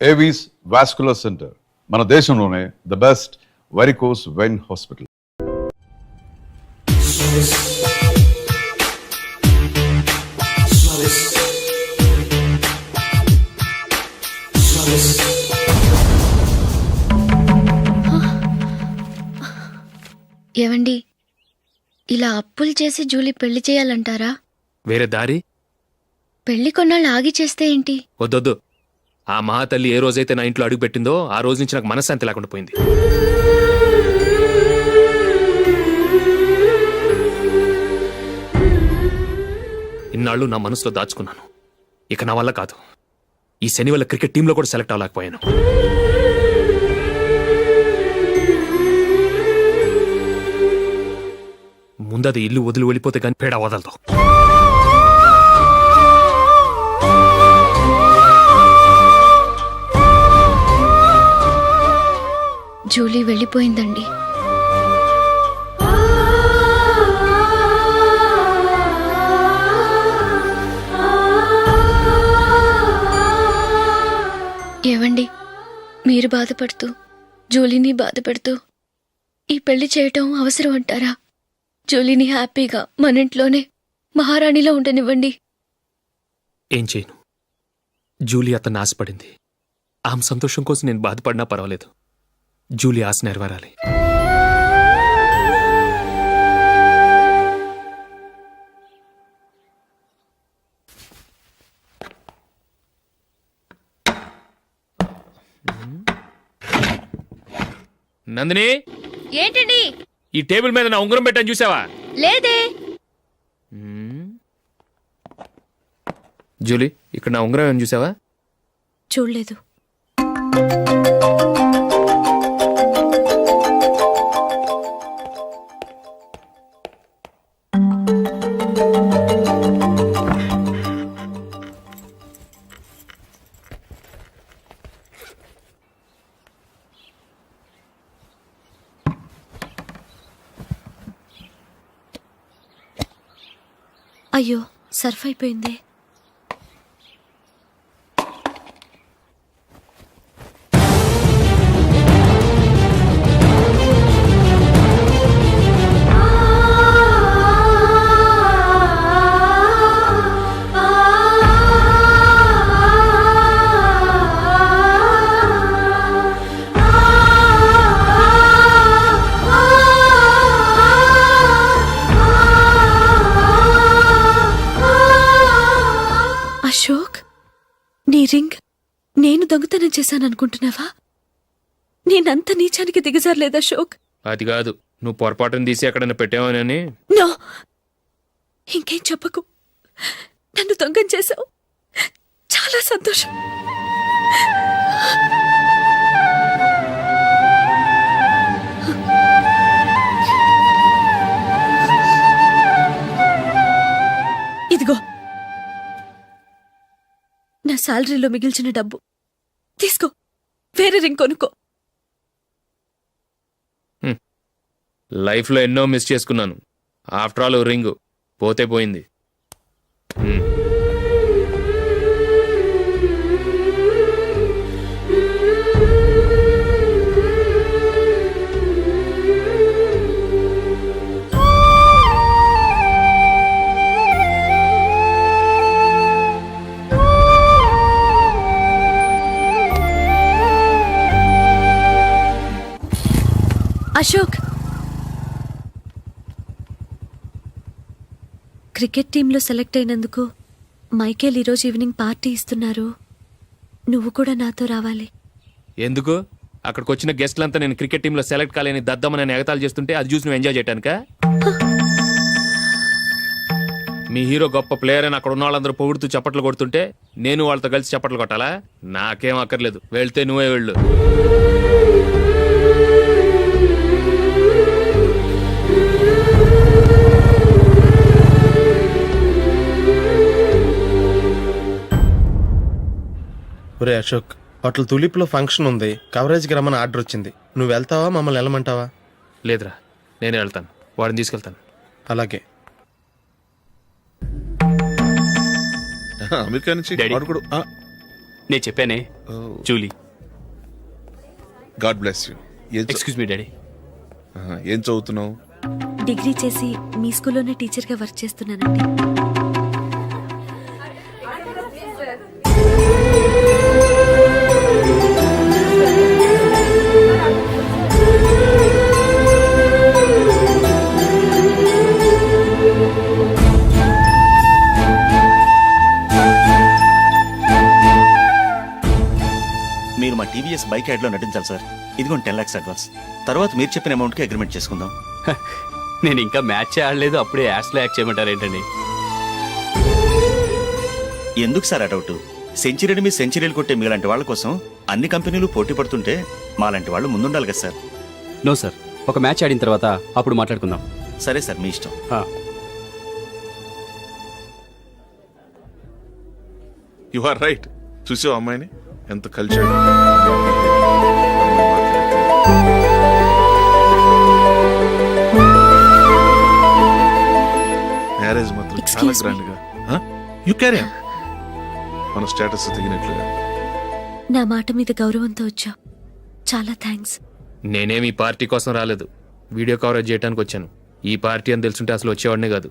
Avis vascular centre మన దేశంలోనే the best varicose vein hospital. ఏవండి, ఇలా అప్పులు చేసి జూలీ పెళ్లి చేయాలంటారా? వేరే దారి? పెళ్లి కొన్నాళ్ళు ఆగి చేస్తే ఏంటి? వద్దొద్దు. ఆ మహాతల్లి ఏ రోజైతే నా ఇంట్లో అడుగు పెట్టిందో ఆ రోజు నుంచి నాకు మనశ్శాంతి లేకుండా పోయింది. ఇన్నాళ్ళు నా మనసులో దాచుకున్నాను. ఇక నా వల్ల కాదు. ఈ శని వల్ల క్రికెట్ టీంలో కూడా సెలెక్ట్ అవ్వలేకపోయాను. ముందది ఇల్లు వదిలి వెళ్ళిపోతే కానీ పేడ వదలదు. జూలీ వెళ్ళిపోయిందండి. ఏవండి, మీరు బాధపడుతూ జూలీని బాధపెడుతూ ఈ పెళ్లి చేయటం అవసరం అంటారా? జూలీని హ్యాపీగా మన ఇంట్లోనే మహారాణిలో ఉండనివ్వండి. ఏం చేయను? జూలీ అతన్ని ఆశపడింది. ఆమె సంతోషం కోసం నేను బాధపడినా పర్వాలేదు. జూలీ ఆశ నెరవేరాలి. నందిని, ఏంటండి? ఈ టేబుల్ మీద నా ఉంగరం పెట్టని చూసావా? లేదే. జూలీ, ఇక్కడ నా ఉంగరం ఏమని చూసావా? చూడలేదు. అయ్యో, సర్ఫ్ అయిపోయింది. అశోక్, నీ రింగ్ నేను దొంగతనం చేశాననుకుంటున్నావా? నేనంత నీచానికి దిగజారలేదు అశోక్. అది కాదు, నువ్వు పొరపాటును తీసి ఎక్కడైనా పెట్టావని. నో, ఇంకేం చెప్పకు. నన్ను దొంగం చేశావు. చాలా సంతోషం. ఇదిగో నా శాలరీలో మిగిల్చిన డబ్బు తీసుకో. వేరే రింగ్ కొనుక్కో. లైఫ్లో ఎన్నో మిస్ చేసుకున్నాను. ఆఫ్టర్ ఆల్ రింగ్ పోతే పోయింది. అశోక్, క్రికెట్ టీంలో సెలెక్ట్ అయినందుకు మైకేల్ ఈరోజు ఈవినింగ్ పార్టీ ఇస్తున్నారు. నువ్వు కూడా నాతో రావాలి. ఎందుకు? అక్కడికి వచ్చిన గెస్ట్లంతా నేను క్రికెట్ టీంలో సెలెక్ట్ కాలేని దద్దమని ఎగతాలు చేస్తుంటే అది చూసి నువ్వు ఎంజాయ్ చేయటానికా? మీ హీరో గొప్ప ప్లేయర్ అని అక్కడ ఉన్న వాళ్ళందరూ పొగుడుతూ చప్పట్లు కొడుతుంటే నేను వాళ్ళతో కలిసి చప్పట్లు కొట్టాలా? నాకేం అక్కర్లేదు. వెళ్తే నువ్వే వెళ్ళు. ఒరే అశోక్, హోటల్ తులిప్లో ఫంక్షన్ ఉంది, కవరేజ్కి రమ్మని ఆర్డర్ వచ్చింది. నువ్వు వెళ్తావా, మమ్మల్ని వెళ్ళమంటావా? లేదురా, నేనే వెళ్తాను. వాడిని తీసుకెళ్తాను. అలాగే. అమెరికా నుంచి డాడీ. ఆర్డర్ కూడా నేను చెప్పానే, Julie. God bless you. Excuse me daddy. ఏం చదువుతున్నావు? డిగ్రీ చేసి మీ స్కూల్లోనే టీచర్గా వర్క్ చేస్తున్నానండి. మీరు మా టీవీఎస్ బైక్ యాడ్లో నటించాలి సార్. ఇదిగోండి 10 lakhs అడ్వాన్స్. తర్వాత మీరు చెప్పిన అమౌంట్కి అగ్రిమెంట్ చేసుకుందాం. నేను ఇంకా మ్యాచ్ ఆడలేదు, అప్పుడే యాడ్స్లో యాక్ట్ చేయమంటారు ఏంటండి? ఎందుకు సార్ ఆ డౌట్? సెంచరీని మీ సెంచరీలు కొట్టే మీలాంటి వాళ్ళ కోసం అన్ని కంపెనీలు పోటీ పడుతుంటే మాలాంటి వాళ్ళు ముందుండాలి కదా సార్. నో సార్, ఒక మ్యాచ్ ఆడిన తర్వాత అప్పుడు మాట్లాడుకుందాం. సరే సార్, మీ ఇష్టం. You are right. చూసావు అమ్మాయిని ఎంత కల్చర్డ్. మ్యారేజ్ మాత్రం చాలా Excuse me. గ్రాండ్ గా. You carry on. మన స్టేటస్ తగినట్లుగా. నా మాట మీద గౌరవంతో వచ్చావు. చాలా థ్యాంక్స్. నేనేమి ఈ పార్టీ కోసం రాలేదు, వీడియో కవరేజ్ చేయడానికి వచ్చాను. ఈ పార్టీ అని తెలుసుంటే అసలు వచ్చేవాడినే కాదు.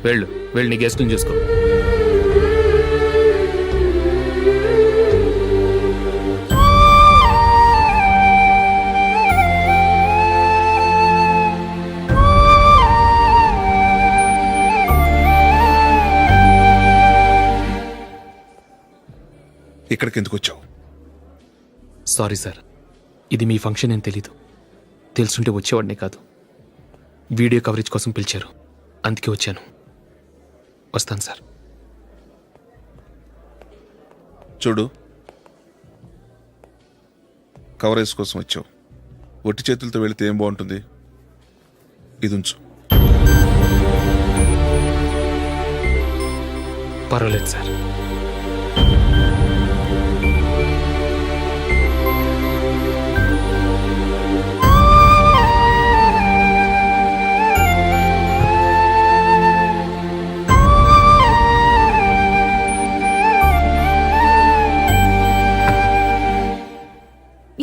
వెళ్ళు వెళ్ళి నీ గెస్ట్ని చూసుకో. ఇక్కడికి ఎందుకు వచ్చావు? సారీ సార్, ఇది మీ ఫంక్షన్ అని తెలీదు. తెలుసుంటే వచ్చేవాడినే కాదు. వీడియో కవరేజ్ కోసం పిలిచారు, అందుకే వచ్చాను. వస్తాను సార్. చూడు, కవరేజ్ కోసం వచ్చావు. ఒట్టి చేతులతో వెళితే ఏం బాగుంటుంది? ఇది ఉంచు. పర్వాలేదు సార్.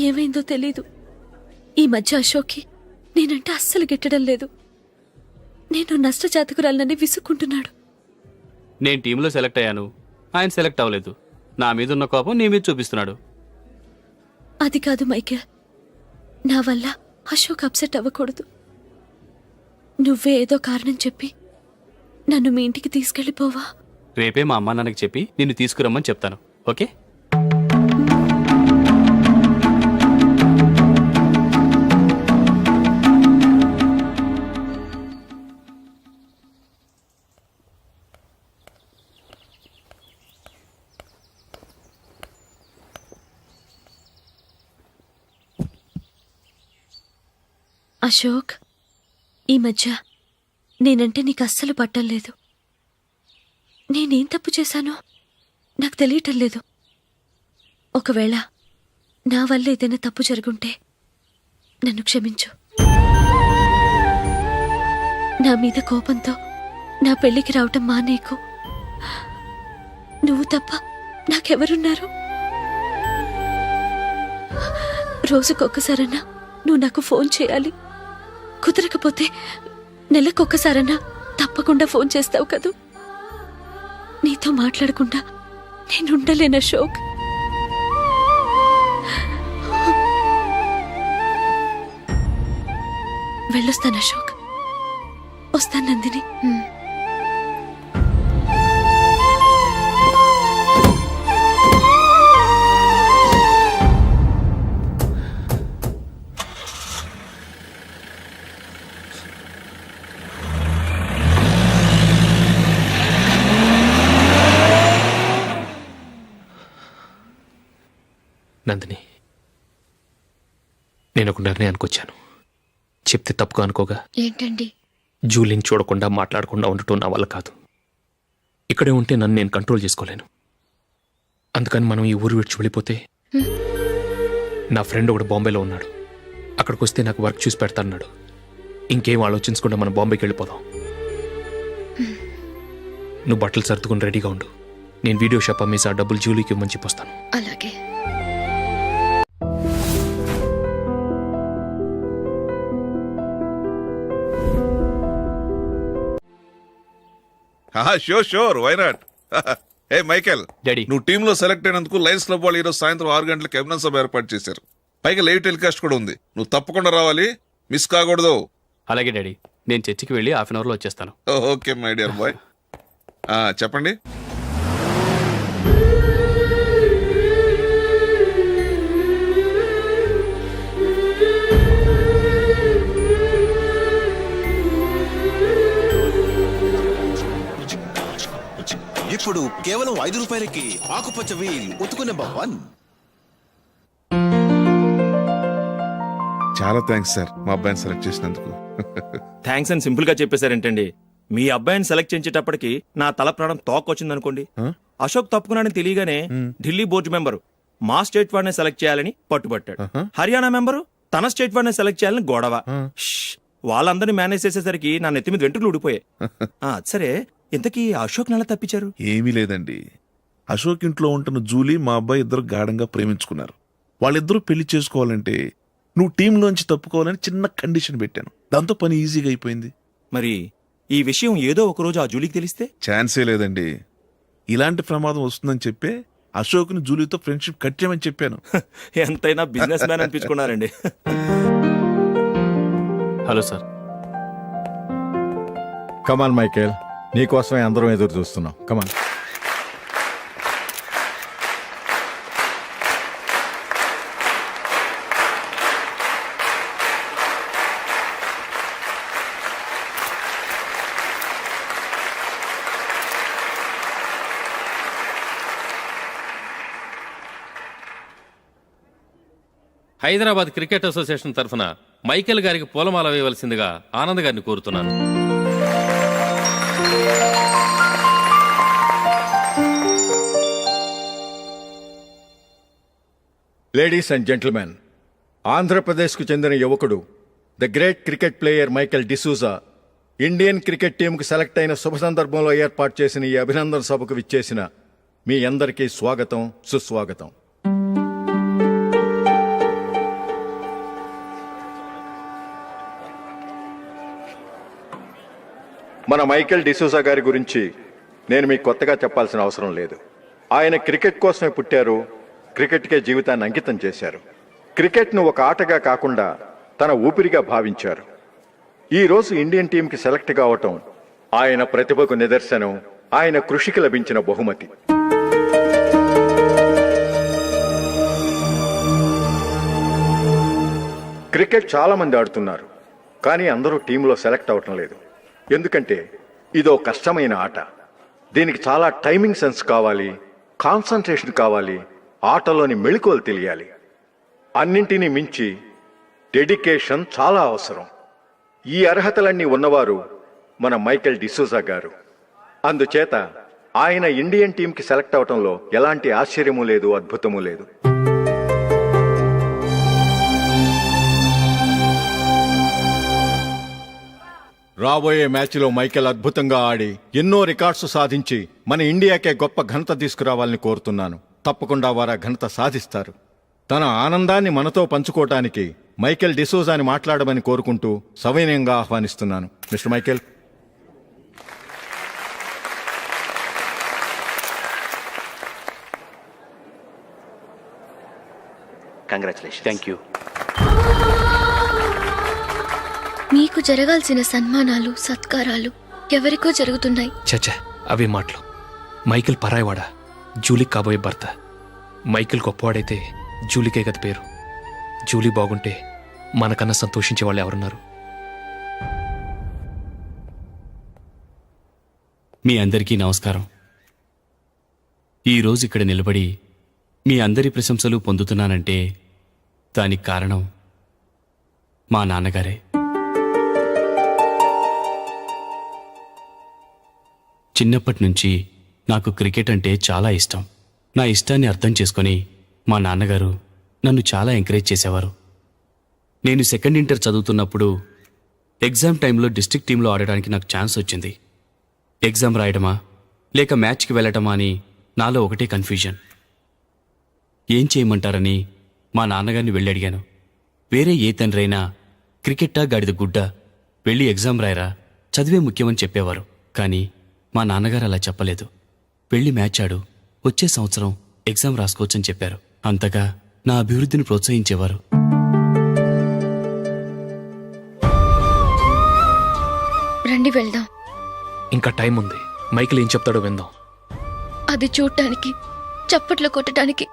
ఏమైందో తెలీదు. ఈ మధ్య అశోక్కి నేనంటే అస్సలు గిట్టడం లేదు. నేను నష్టజాతకురాలనని విసుక్కుంటున్నాడు. నేను టీంలో సెలెక్ట్ అయ్యాను, ఆయన సెలెక్ట్ అవ్వలేదు. నా మీద ఉన్న కోపం నీ మీద చూపిస్తున్నాడు. అది కాదు మైకేల్, నా వల్ల అశోక్ అప్సెట్ అవ్వకూడదు. నువ్వే ఏదో కారణం చెప్పి నన్ను మీ ఇంటికి తీసుకెళ్ళిపోవా? రేపే మా అమ్మ నాన్నకి చెప్పి నిన్ను తీసుకురమ్మని చెప్తాను, ఓకే? అశోక్, ఈ మధ్య నేనంటే నీకు అస్సలు పట్టం లేదు. నేనేం తప్పు చేశానో నాకు తెలియటం లేదు. ఒకవేళ నా వల్ల ఏదైనా తప్పు జరుగుంటే నన్ను క్షమించు. నా మీద కోపంతో నా పెళ్లికి రావటం మానేకు. నువ్వు తప్ప నాకెవరున్నారు? రోజుకొక్కసారన్నా నువ్వు నాకు ఫోన్ చేయాలి. కుదరకపోతే నెలకొక్కసారన్నా తప్పకుండా ఫోన్ చేస్తావు కదూ. నీతో మాట్లాడకుండా నేనుండలేను అశోక్. వెళ్ళొస్తాను అశోక్. వస్తాను నందిని. నందిని, నేను ఒక నిర్ణయానికి వచ్చాను. చెప్తే తప్పుగా అనుకోగా. ఏంటండి? జూలీని చూడకుండా మాట్లాడకుండా ఉండటం నా వల్ల కాదు. ఇక్కడే ఉంటే నన్ను నేను కంట్రోల్ చేసుకోలేను. అందుకని మనం ఈ ఊరు విడిచి వెళ్ళిపోతే, నా ఫ్రెండ్ ఒకడు బాంబేలో ఉన్నాడు, అక్కడికి వస్తే నాకు వర్క్ చూసి పెడతాన్నాడు. ఇంకేం ఆలోచించకుండా మనం బాంబేకి వెళ్ళిపోదాం. నువ్వు బట్టలు సర్దుకుని రెడీగా ఉండు. నేను వీడియో షాప్ అమ్మేసి ఆ డబ్బులు జూలీకి ఇవ్వమని చెప్పొస్తాను. అలాగే. Sure why not. ఏ మైకేల్, డాడీ. నువ్వు టీంలో సెలెక్ట్ అయినందుకు లయన్స్ క్లబ్ వాళ్ళు ఈరోజు సాయంత్రం 6 గంటలకు అభినందన సభ ఏర్పాటు చేశారు. పైగా లైవ్ టెలికాస్ట్ కూడా ఉంది. నువ్వు తప్పకుండా రావాలి, మిస్ కాకూడదు. అలాగే డాడీ, నేను చర్చికి వెళ్ళి హాఫ్ అన్ అవర్లో వచ్చేస్తాను. Okay my dear bye. చెప్పండి. ఇప్పుడు కేవలం 5 రూపాయలకి ఆకుపచ్చ వీల్ ఉతుకు నెంబర్ 1. చాలా థ్యాంక్స్ సార్ మా అబ్బాయిని సెలెక్ట్ చేసినందుకు. థ్యాంక్స్ అని సింపుల్ గా చెప్పేశారేంటండి? మీ అబ్బాయిని సెలెక్ట్ చేసేటప్పటికి నా తల ప్రాణం తోకొచ్చిందనుకోండి. అశోక్ తప్పుకున్నాడని తెలియగానే ఢిల్లీ బోర్డు మెంబరు మా స్టేట్ వాడిని సెలెక్ట్ చేయాలని పట్టుబట్టాడు. హర్యానా మెంబరు తన స్టేట్ వాడిని సెలెక్ట్ చేయాలని గొడవ. వాళ్ళందరినీ మేనేజ్ చేసేసరికి నా నెత్తి మీద వెంట్రుకలు ఊడిపోయాయి. సరే, ఇంతకీ అశోక్ నెల తప్పించారు? ఏమీ లేదండి. అశోక్ ఇంట్లో ఉంటున్న జూలీ మా అబ్బాయి ఇద్దరు గాఢంగా ప్రేమించుకున్నారు. వాళ్ళిద్దరూ పెళ్లి చేసుకోవాలంటే నువ్వు టీంలోంచి తప్పుకోవాలని చిన్న కండిషన్ పెట్టాను. దాంతో పని ఈజీగా అయిపోయింది. మరి ఈ విషయం ఏదో ఒక రోజు ఆ జూలీకి తెలిస్తే? ఛాన్సే లేదండి. ఇలాంటి ప్రమాదం వస్తుందని చెప్పే అశోక్ని జూలీతో ఫ్రెండ్షిప్ కట్ చేయమని చెప్పాను. ఎంతైనా బిజినెస్ మ్యాన్ అనిపించుకున్నారండి. Hello sir. కమాన్ మైకేల్, నీకోసమే అందరం ఎదురు చూస్తున్నాం. కమాన్. హైదరాబాద్ క్రికెట్ అసోసియేషన్ తరఫున మైకేల్ గారికి పూలమాల వేయవలసిందిగా ఆనంద్ గారిని కోరుతున్నాను. లేడీస్ అండ్ జెంటిల్మెన్, ఆంధ్రప్రదేశ్కు చెందిన యువకుడు the great cricket player Michael D'Souza Indian cricket టీంకు సెలెక్ట్ అయిన శుభ సందర్భంలో ఏర్పాటు చేసిన ఈ అభినందన సభకు విచ్చేసిన మీ అందరికీ స్వాగతం, సుస్వాగతం. మన మైకేల్ డిసూజా గారి గురించి నేను మీకు కొత్తగా చెప్పాల్సిన అవసరం లేదు. ఆయన క్రికెట్ కోసమే పుట్టారు, క్రికెట్కే జీవితాన్ని అంకితం చేశారు. క్రికెట్ను ఒక ఆటగా కాకుండా తన ఊపిరిగా భావించారు. ఈరోజు ఇండియన్ టీంకి సెలెక్ట్ కావటం ఆయన ప్రతిభకు నిదర్శనం, ఆయన కృషికి లభించిన బహుమతి. క్రికెట్ చాలా మంది ఆడుతున్నారు, కానీ అందరూ టీంలో సెలెక్ట్ అవటం లేదు. ఎందుకంటే ఇదో కష్టమైన ఆట. దీనికి చాలా టైమింగ్ సెన్స్ కావాలి, కాన్సంట్రేషన్ కావాలి, ఆటలోని మెళకువలు తెలియాలి. అన్నింటినీ మించి డెడికేషన్ చాలా అవసరం. ఈ అర్హతలన్నీ ఉన్నవారు మన మైకేల్ డిసూజా గారు. అందుచేత ఆయన ఇండియన్ టీంకి సెలెక్ట్ అవటంలో ఎలాంటి ఆశ్చర్యమూ లేదు, అద్భుతమూ లేదు. రాబోయే మ్యాచ్లో మైకేల్ అద్భుతంగా ఆడి ఎన్నో రికార్డ్స్ సాధించి మన ఇండియాకే గొప్ప ఘనత తీసుకురావాలని కోరుతున్నాను. తప్పకుండా వారు ఆ ఘనత సాధిస్తారు. తన ఆనందాన్ని మనతో పంచుకోవటానికి మైకేల్ డిసూజాని మాట్లాడమని కోరుకుంటూ సవినయంగా ఆహ్వానిస్తున్నాను. Mister Michael. Congratulation. Thank you. మీకు జరగాల్సిన సన్మానాలు, సత్కారాలు ఎవరికో జరుగుతున్నాయి. చచ్చా, అవే మాటలు. మైకేల్ పరాయవాడా, జూలీకి కాబోయే భర్త. మైకేల్ గొప్పవాడైతే జూలీకే గది పేరు. జూలీ బాగుంటే మనకన్నా సంతోషించే వాళ్ళు ఎవరున్నారు? మీ అందరికీ నమస్కారం. ఈరోజు ఇక్కడ నిలబడి మీ అందరి ప్రశంసలు పొందుతున్నానంటే దానికి కారణం మా నాన్నగారే. చిన్నప్పటి నుంచి నాకు క్రికెట్ అంటే చాలా ఇష్టం. నా ఇష్టాన్ని అర్థం చేసుకొని మా నాన్నగారు నన్ను చాలా ఎంకరేజ్ చేసేవారు. నేను సెకండ్ ఇంటర్ చదువుతున్నప్పుడు ఎగ్జామ్ టైంలో డిస్ట్రిక్ట్ టీంలో ఆడడానికి నాకు ఛాన్స్ వచ్చింది. ఎగ్జామ్ రాయడమా, లేక మ్యాచ్కి వెళ్ళటమా అని నాలో ఒకటే కన్ఫ్యూజన్. ఏం చేయమంటారని మా నాన్నగారిని వెళ్ళి అడిగాను. వేరే ఏ తండ్రైనా క్రికెట్టా గాడిద గుడ్డ, వెళ్ళి ఎగ్జామ్ రాయరా, చదివే ముఖ్యమని చెప్పేవారు. కానీ మా నాన్నగారు అలా చెప్పలేదు. వెళ్ళి మ్యాచ్ ఆడు, వచ్చే సంవత్సరం ఎగ్జామ్ రాసుకోవచ్చని చెప్పారు. అంతగా నా అభివృద్ధిని ప్రోత్సహించేవారు. రండి వెళ్దాం. ఇంకా టైం ఉంది. మైకిల్ ఏం చెప్తాడో విందాం. అది చూడటానికి, చప్పట్లు కొట్టడానికి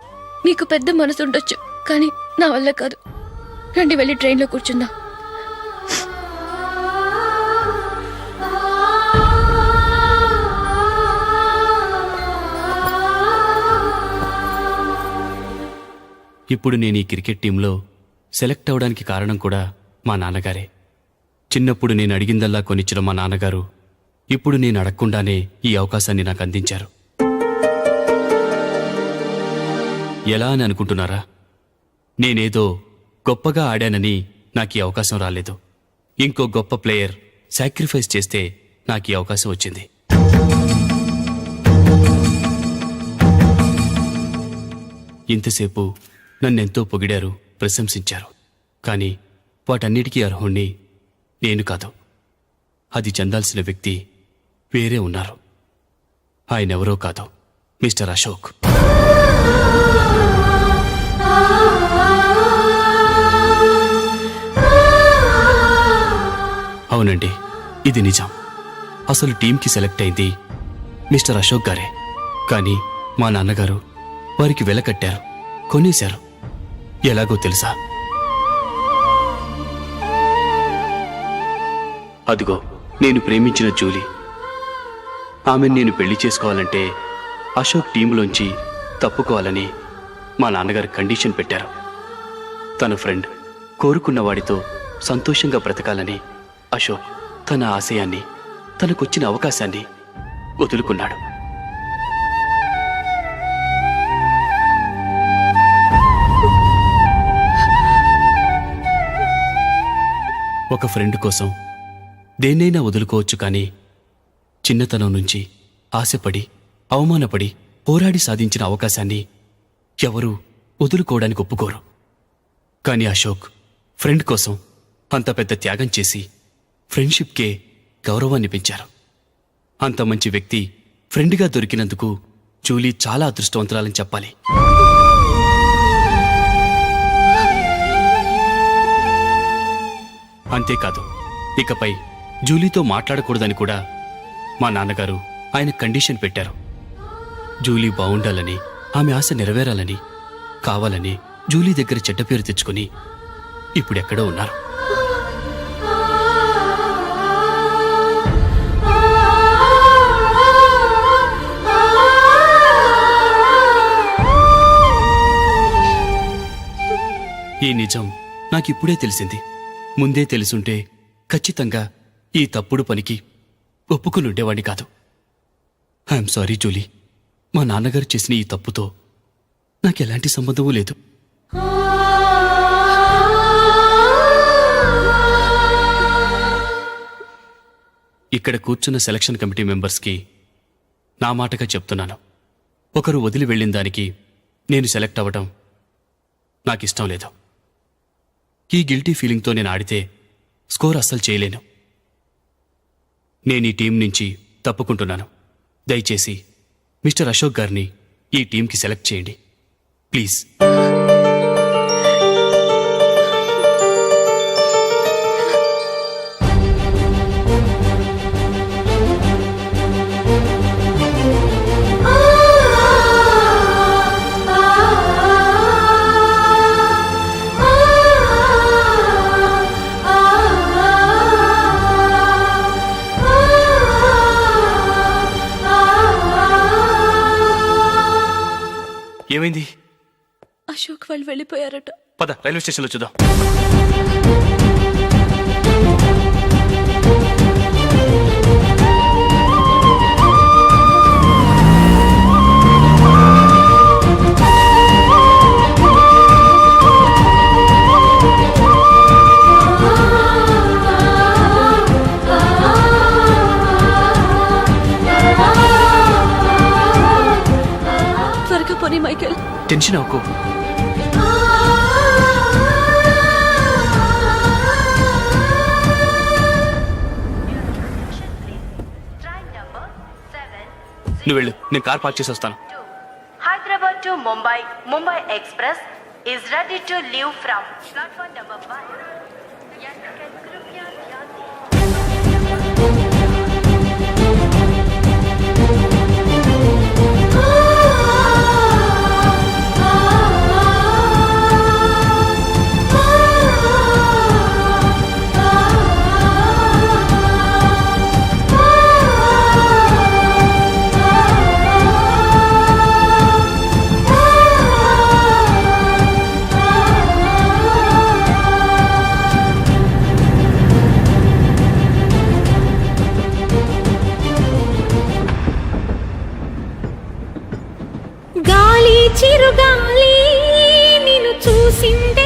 మీకు పెద్ద మనసు ఉండొచ్చు, కానీ నా వల్ల కాదు. రండి వెళ్ళి ట్రైన్లో కూర్చుందాం. ఇప్పుడు నేను ఈ క్రికెట్ టీంలో సెలెక్ట్ అవడానికి కారణం కూడా మా నాన్నగారే. చిన్నప్పుడు నేను అడిగిందల్లా కొనిచ్చిన మా నాన్నగారు ఇప్పుడు నేను అడగకుండానే ఈ అవకాశాన్ని నాకు అందించారు. ఎలా అని అనుకుంటున్నారా? నేనేదో గొప్పగా ఆడానని నాకు ఈ అవకాశం రాలేదు. ఇంకో గొప్ప ప్లేయర్ సాక్రిఫైస్ చేస్తే నాకు ఈ అవకాశం వచ్చింది. ఇంతసేపు నన్నెంతో పొగిడారు, ప్రశంసించారు. కానీ వాటన్నిటికీ అర్హుణ్ణి నేను కాదు. అది చెందాల్సిన వ్యక్తి వేరే ఉన్నారు. ఆయనెవరో కాదు, మిస్టర్ అశోక్. అవునండి, ఇది నిజం. అసలు టీంకి సెలెక్ట్ అయింది మిస్టర్ అశోక్ గారే. కానీ మా నాన్నగారు వారికి వెల కట్టారు, కొనేశారు. ఎలాగో తెలుసా? అదిగో నేను ప్రేమించిన జూలీ. ఆమెను నేను పెళ్లి చేసుకోవాలంటే అశోక్ టీంలోంచి తప్పుకోవాలని మా నాన్నగారు కండిషన్ పెట్టారు. తన ఫ్రెండ్ కోరుకున్న వాడితో సంతోషంగా బ్రతకాలని అశోక్ తన ఆశయాన్ని, తనకొచ్చిన అవకాశాన్ని వదులుకున్నాడు. ఒక ఫ్రెండ్ కోసం దేన్నైనా వదులుకోవచ్చు, కానీ చిన్నతనం నుంచి ఆశపడి, అవమానపడి, పోరాడి సాధించిన అవకాశాన్ని ఎవరూ వదులుకోవడానికి ఒప్పుకోరు. కానీ అశోక్ ఫ్రెండ్ కోసం అంత పెద్ద త్యాగం చేసి ఫ్రెండ్షిప్కే గౌరవాన్ని పెంచారు. అంత మంచి వ్యక్తి ఫ్రెండ్గా దొరికినందుకు జూలీ చాలా అదృష్టవంతురాలని చెప్పాలి. అంతేకాదు, ఇకపై జూలీతో మాట్లాడకూడదని కూడా మా నాన్నగారు ఆయన కండిషన్ పెట్టారు. జూలీ బావుండాలని, ఆమె ఆశ నెరవేరాలని, కావాలని జూలీ దగ్గర చెడ్డ పేరు తెచ్చుకుని ఇప్పుడెక్కడో ఉన్నారు. ఈ నిజం నాకిప్పుడే తెలిసింది. ముందే తెలుసుంటే ఖచ్చితంగా ఈ తప్పుడు పనికి ఒప్పుకుని ఉండేవాడిని కాదు. I'm sorry Julie. మా నాన్నగారు చేసిన ఈ తప్పుతో నాకెలాంటి సంబంధమూ లేదు. ఇక్కడ కూర్చున్న సెలక్షన్ కమిటీ మెంబర్స్కి నా మాటగా చెప్తున్నాను. ఒకరు వదిలి వెళ్ళిన దానికి నేను సెలెక్ట్ అవ్వడం నాకిష్టం లేదు. ఈ గిల్టీ ఫీలింగ్తో నేను ఆడితే స్కోర్ అస్సలు చేయలేను. నేను ఈ టీం నుంచి తప్పుకుంటున్నాను. దయచేసి మిస్టర్ అశోక్ గారిని ఈ టీంకి సెలెక్ట్ చేయండి ప్లీజ్. ఏమైంది? అశోక్ వాళ్ళు వెళ్ళిపోయారట. పద రైల్వే స్టేషన్లో చూద్దాం. పోనీ మైకేల్. టెన్షన్ అవ్వకు. నువ్వు వెళ్ళు, నేను కార్ పార్క్ చేసి వస్తాను. Hyderabad to Mumbai, Mumbai Express is ready to leave from platform number 1. గాలి చిరుగాలి నిన్ను చూసిందే